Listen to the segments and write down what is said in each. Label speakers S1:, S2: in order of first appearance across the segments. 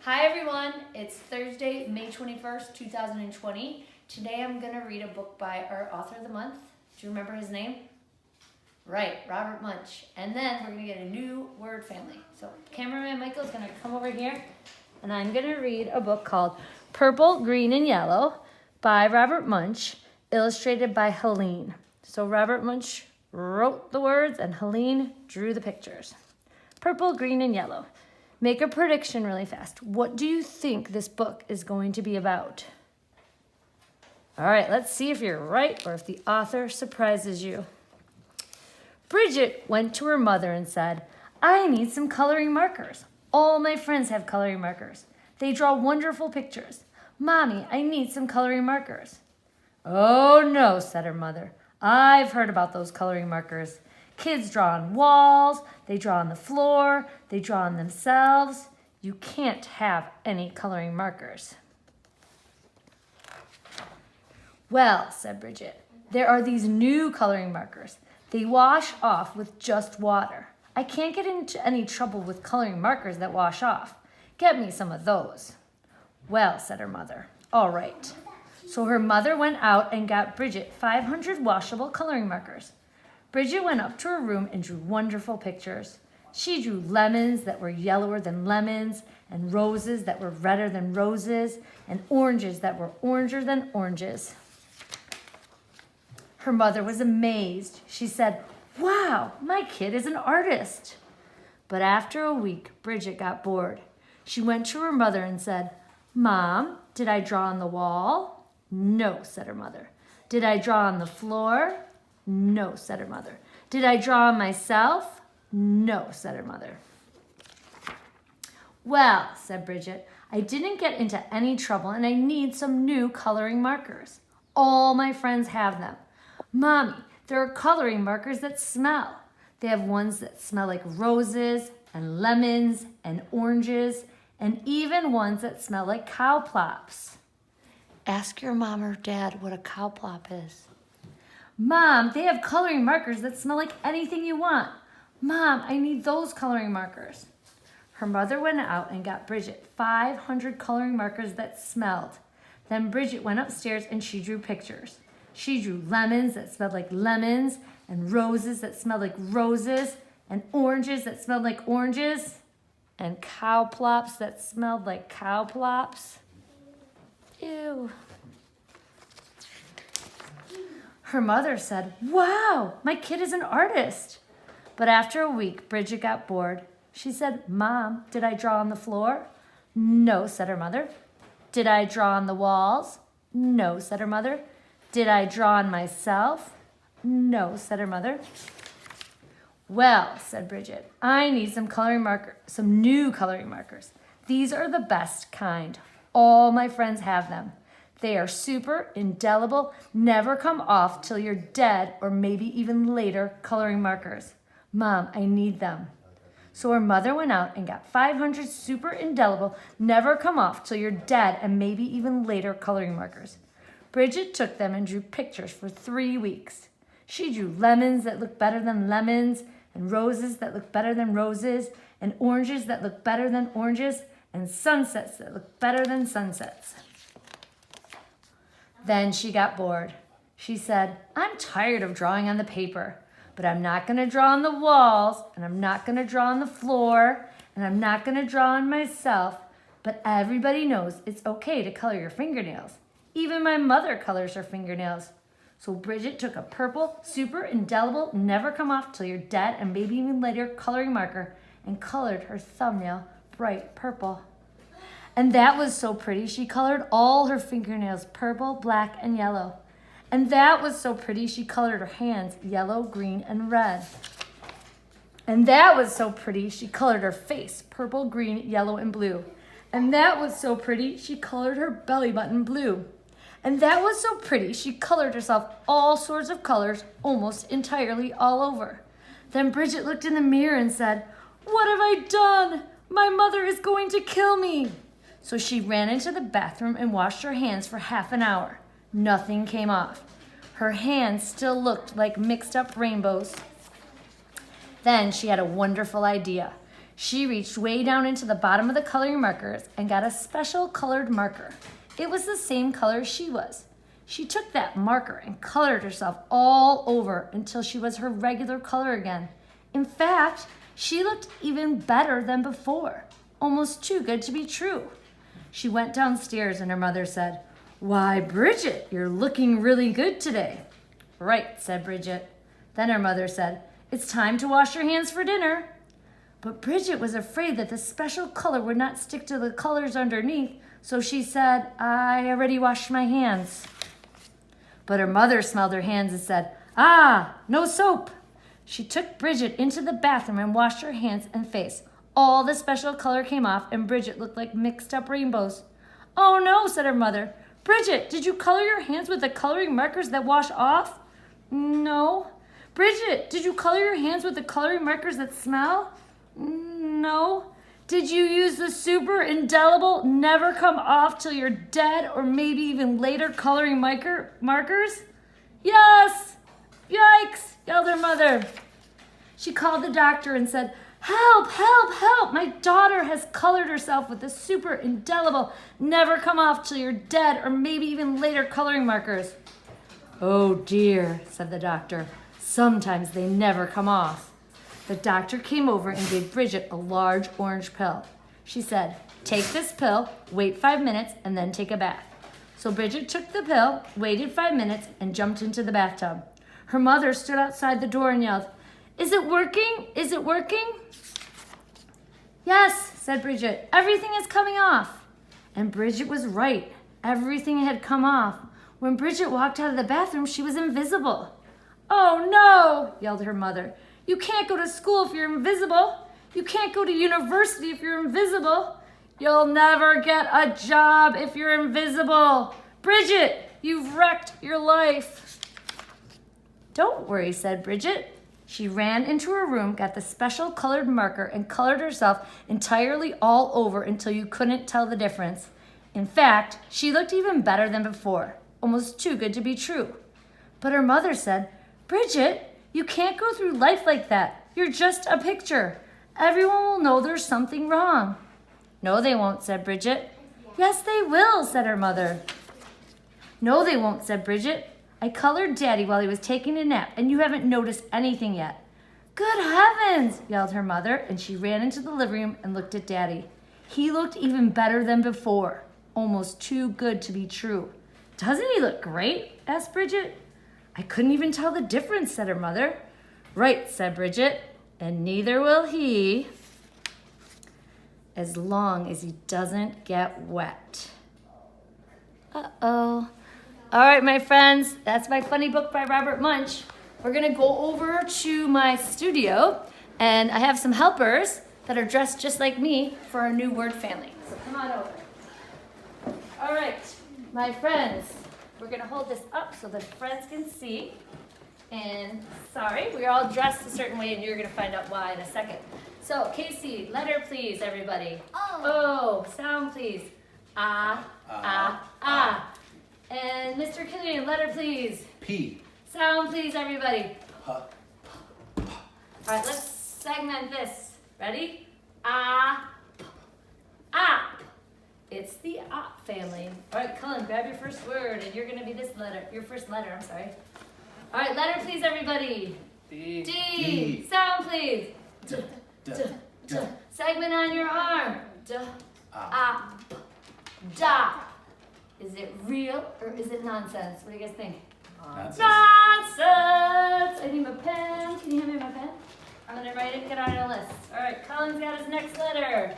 S1: Hi everyone, it's Thursday, May 21st, 2020. Today I'm going to read a book by our author of the month. Do you remember his name? Right, Robert Munsch. And then we're going to get a new word family. So cameraman Michael is going to come over here and I'm going to read a book called Purple, Green, and Yellow by Robert Munsch, illustrated by Helene. So Robert Munsch wrote the words and Helene drew the pictures. Purple, green, and yellow. Make a prediction really fast. What do you think this book is going to be about? All right, let's see if you're right or if the author surprises you. Bridget went to her mother and said, I need some coloring markers. All my friends have coloring markers. They draw wonderful pictures. Mommy, I need some coloring markers. Oh no, said her mother. I've heard about those coloring markers. Kids draw on walls, they draw on the floor, they draw on themselves. You can't have any coloring markers. Well, said Bridget, there are these new coloring markers. They wash off with just water. I can't get into any trouble with coloring markers that wash off. Get me some of those. Well, said her mother, all right. So her mother went out and got Bridget 500 washable coloring markers. Bridget went up to her room and drew wonderful pictures. She drew lemons that were yellower than lemons, and roses that were redder than roses, and oranges that were oranger than oranges. Her mother was amazed. She said, wow, my kid is an artist. But after a week, Bridget got bored. She went to her mother and said, Mom, did I draw on the wall? No, said her mother. Did I draw on the floor? No, said her mother. Did I draw on myself? No, said her mother. Well, said Bridget, I didn't get into any trouble and I need some new coloring markers. All my friends have them. Mommy, there are coloring markers that smell. They have ones that smell like roses and lemons and oranges and even ones that smell like cow plops. Ask your mom or dad what a cow plop is. Mom, they have coloring markers that smell like anything you want. Mom, I need those coloring markers. Her mother went out and got Bridget 500 coloring markers that smelled. Then Bridget went upstairs and she drew pictures. She drew lemons that smelled like lemons, and roses that smelled like roses, and oranges that smelled like oranges, and cow plops that smelled like cow plops. Ew. Her mother said, wow, my kid is an artist. But after a week, Bridget got bored. She said, Mom, did I draw on the floor? No, said her mother. Did I draw on the walls? No, said her mother. Did I draw on myself? No, said her mother. Well, said Bridget, I need some new coloring markers. These are the best kind. All my friends have them. They are super indelible, never come off till you're dead or maybe even later coloring markers. Mom, I need them. So her mother went out and got 500 super indelible, never come off till you're dead and maybe even later coloring markers. Bridget took them and drew pictures for 3 weeks. She drew lemons that looked better than lemons, and roses that looked better than roses, and oranges that looked better than oranges, and sunsets that looked better than sunsets. Then she got bored. She said, I'm tired of drawing on the paper, but I'm not going to draw on the walls, and I'm not going to draw on the floor, and I'm not going to draw on myself, but everybody knows it's okay to color your fingernails. Even my mother colors her fingernails. So Bridget took a purple, super indelible, never come off till you're dead, and maybe even later coloring marker, and colored her thumbnail bright purple. And that was so pretty, she colored all her fingernails purple, black, and yellow. And that was so pretty, she colored her hands yellow, green, and red. And that was so pretty, she colored her face purple, green, yellow, and blue. And that was so pretty, she colored her belly button blue. And that was so pretty, she colored herself all sorts of colors, almost entirely all over. Then Bridget looked in the mirror and said, what have I done? My mother is going to kill me. So she ran into the bathroom and washed her hands for half an hour. Nothing came off. Her hands still looked like mixed up rainbows. Then she had a wonderful idea. She reached way down into the bottom of the coloring markers and got a special colored marker. It was the same color she was. She took that marker and colored herself all over until she was her regular color again. In fact, she looked even better than before, almost too good to be true. She went downstairs and her mother said, "Why, Bridget, you're looking really good today." "Right," said Bridget. Then her mother said, "It's time to wash your hands for dinner." But Bridget was afraid that the special color would not stick to the colors underneath, so she said, "I already washed my hands." But her mother smelled her hands and said, "Ah, no soap." She took Bridget into the bathroom and washed her hands and face. All the special color came off and Bridget looked like mixed up rainbows. "Oh no," said her mother. "Bridget, did you color your hands with the coloring markers that wash off?" "No." "Bridget, did you color your hands with the coloring markers that smell?" "No." "Did you use the super indelible, never come off till you're dead or maybe even later coloring markers?" "Yes." "Yikes," yelled her mother. She called the doctor and said, "Help, help, help. My daughter has colored herself with the super indelible, never come off till you're dead or maybe even later coloring markers." "Oh dear," said the doctor. "Sometimes they never come off." The doctor came over and gave Bridget a large orange pill. She said, "Take this pill, wait 5 minutes, and then take a bath." So Bridget took the pill, waited 5 minutes, and jumped into the bathtub. Her mother stood outside the door and yelled, "Is it working? Is it working?" "Yes," said Bridget, "everything is coming off." And Bridget was right. Everything had come off. When Bridget walked out of the bathroom, she was invisible. "Oh no," yelled her mother. "You can't go to school if you're invisible. You can't go to university if you're invisible. You'll never get a job if you're invisible. Bridget, you've wrecked your life." "Don't worry," said Bridget. She ran into her room, got the special colored marker, and colored herself entirely all over until you couldn't tell the difference. In fact, she looked even better than before, almost too good to be true. But her mother said, "Bridget, you can't go through life like that. You're just a picture. Everyone will know there's something wrong." "No, they won't," said Bridget. "Yes, they will," said her mother. "No, they won't," said Bridget. "I colored Daddy while he was taking a nap, and you haven't noticed anything yet." "Good heavens," yelled her mother, and she ran into the living room and looked at Daddy. He looked even better than before, almost too good to be true. "Doesn't he look great?" asked Bridget. "I couldn't even tell the difference," said her mother. "Right," said Bridget, "and neither will he, as long as he doesn't get wet." Uh-oh. All right, my friends, that's my funny book by Robert Munch. We're gonna go over to my studio, and I have some helpers that are dressed just like me for our new word family. So come on over. All right, my friends, we're gonna hold this up so the friends can see. And sorry, we're all dressed a certain way, and you're gonna find out why in a second. So, Casey, letter please, everybody. O. Sound please. Ah, ah, ah. And Mr. Killian, letter please.
S2: P.
S1: Sound please, everybody.
S2: Huh.
S1: All right, let's segment this. Ready? Ah, ah. It's the op family. All right, Cullen, grab your first word, and you're gonna be this letter. Your first letter, I'm sorry. All right, letter please, everybody.
S2: D.
S1: D.
S2: D.
S1: Sound please.
S2: D. D. D.
S1: Segment on your arm. D.
S2: Ah.
S1: Op. Da. Is it real or is it nonsense? What do you guys think?
S2: Nonsense.
S1: Nonsense! I need my pen. Can you hand me my pen? I'm gonna write it, get on a list. All right, Colin's got his next letter.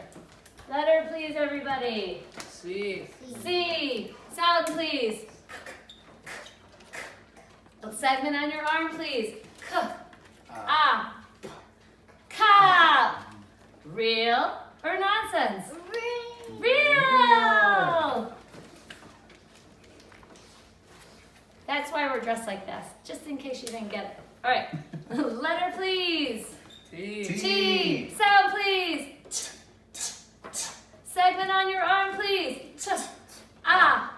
S1: Letter, please, everybody.
S2: C.
S1: C. Sound, please. Segment on your arm, please. K. Ah. Cop. Real or nonsense? Real. That's why we're dressed like this, just in case you didn't get it. All right, letter please.
S2: T.
S1: T. Sound please. Segment on your arm please. Ch. Ah.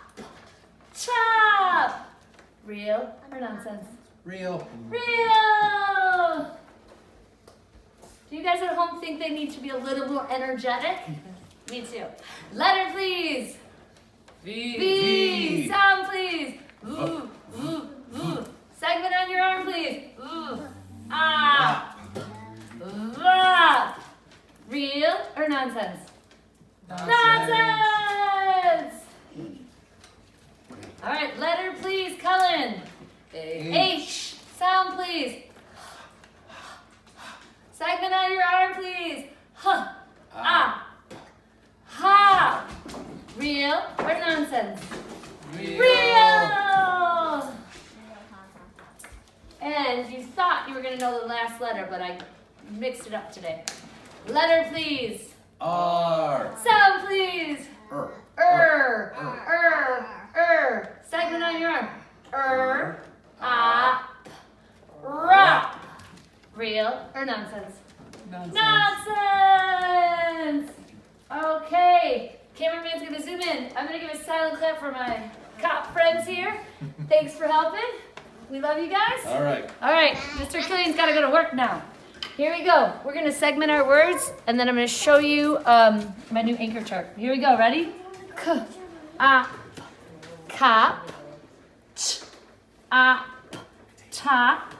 S1: Chop. Real or nonsense?
S2: Real.
S1: Real. Do Do you guys at home think they need to be a little more energetic? Me too. Letter, please.
S2: V.
S1: V. Sound, please. Ooh, ooh, ooh. Segment on your arm, please. Ooh. Ah. Vap. Real or nonsense? Nonsense. All right, letter, please, Cullen. H. Sound, please. Segment on your arm, please. Huh. Ah. Ha. Real or nonsense? Real. And you thought you were going to know the last letter, but I mixed it up today. Letter, please.
S2: R.
S1: Sound, please. Segment on your arm. Rap. Real or nonsense? Nonsense. Okay. Cameraman's gonna zoom in. I'm gonna give a silent clap for my cop friends here. Thanks for helping. We love you guys.
S2: All right.
S1: All right, Mr. Killian's got to go to work now. Here we go. We're going to segment our words, and then I'm going to show you my new anchor chart. Here we go. Ready? K, up, cop, ch, up, top,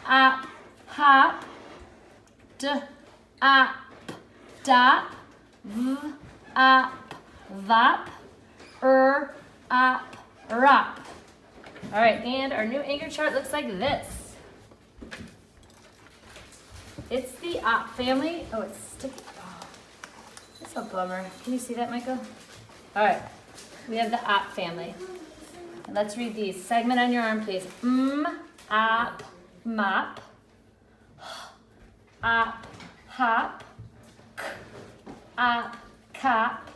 S1: up, hop, d, up, dop, v, up, vop, up, rop. All right, and our new anchor chart looks like this. It's the op family. Oh, it's sticky. Oh, that's a bummer. Can you see that, Michael? All right, we have the op family. And let's read these. Segment on your arm, please. Op, mop. Op, hop. K, op, cop.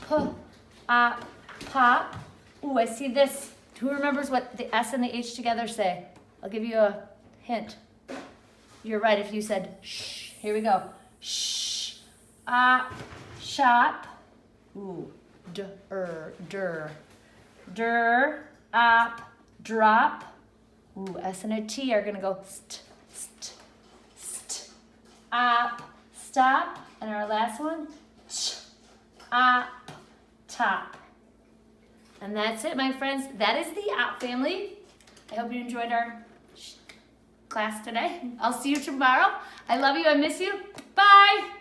S1: P, op, pop. Ooh, I see this. Who remembers what the S and the H together say? I'll give you a hint. You're right if you said shh. Here we go. Shh. Shop. Ooh. Der. Drop. Ooh, S and a T are gonna go st. Stop. And our last one. Top. And that's it, my friends. That is the op family. I hope you enjoyed our class today. I'll see you tomorrow. I love you. I miss you. Bye.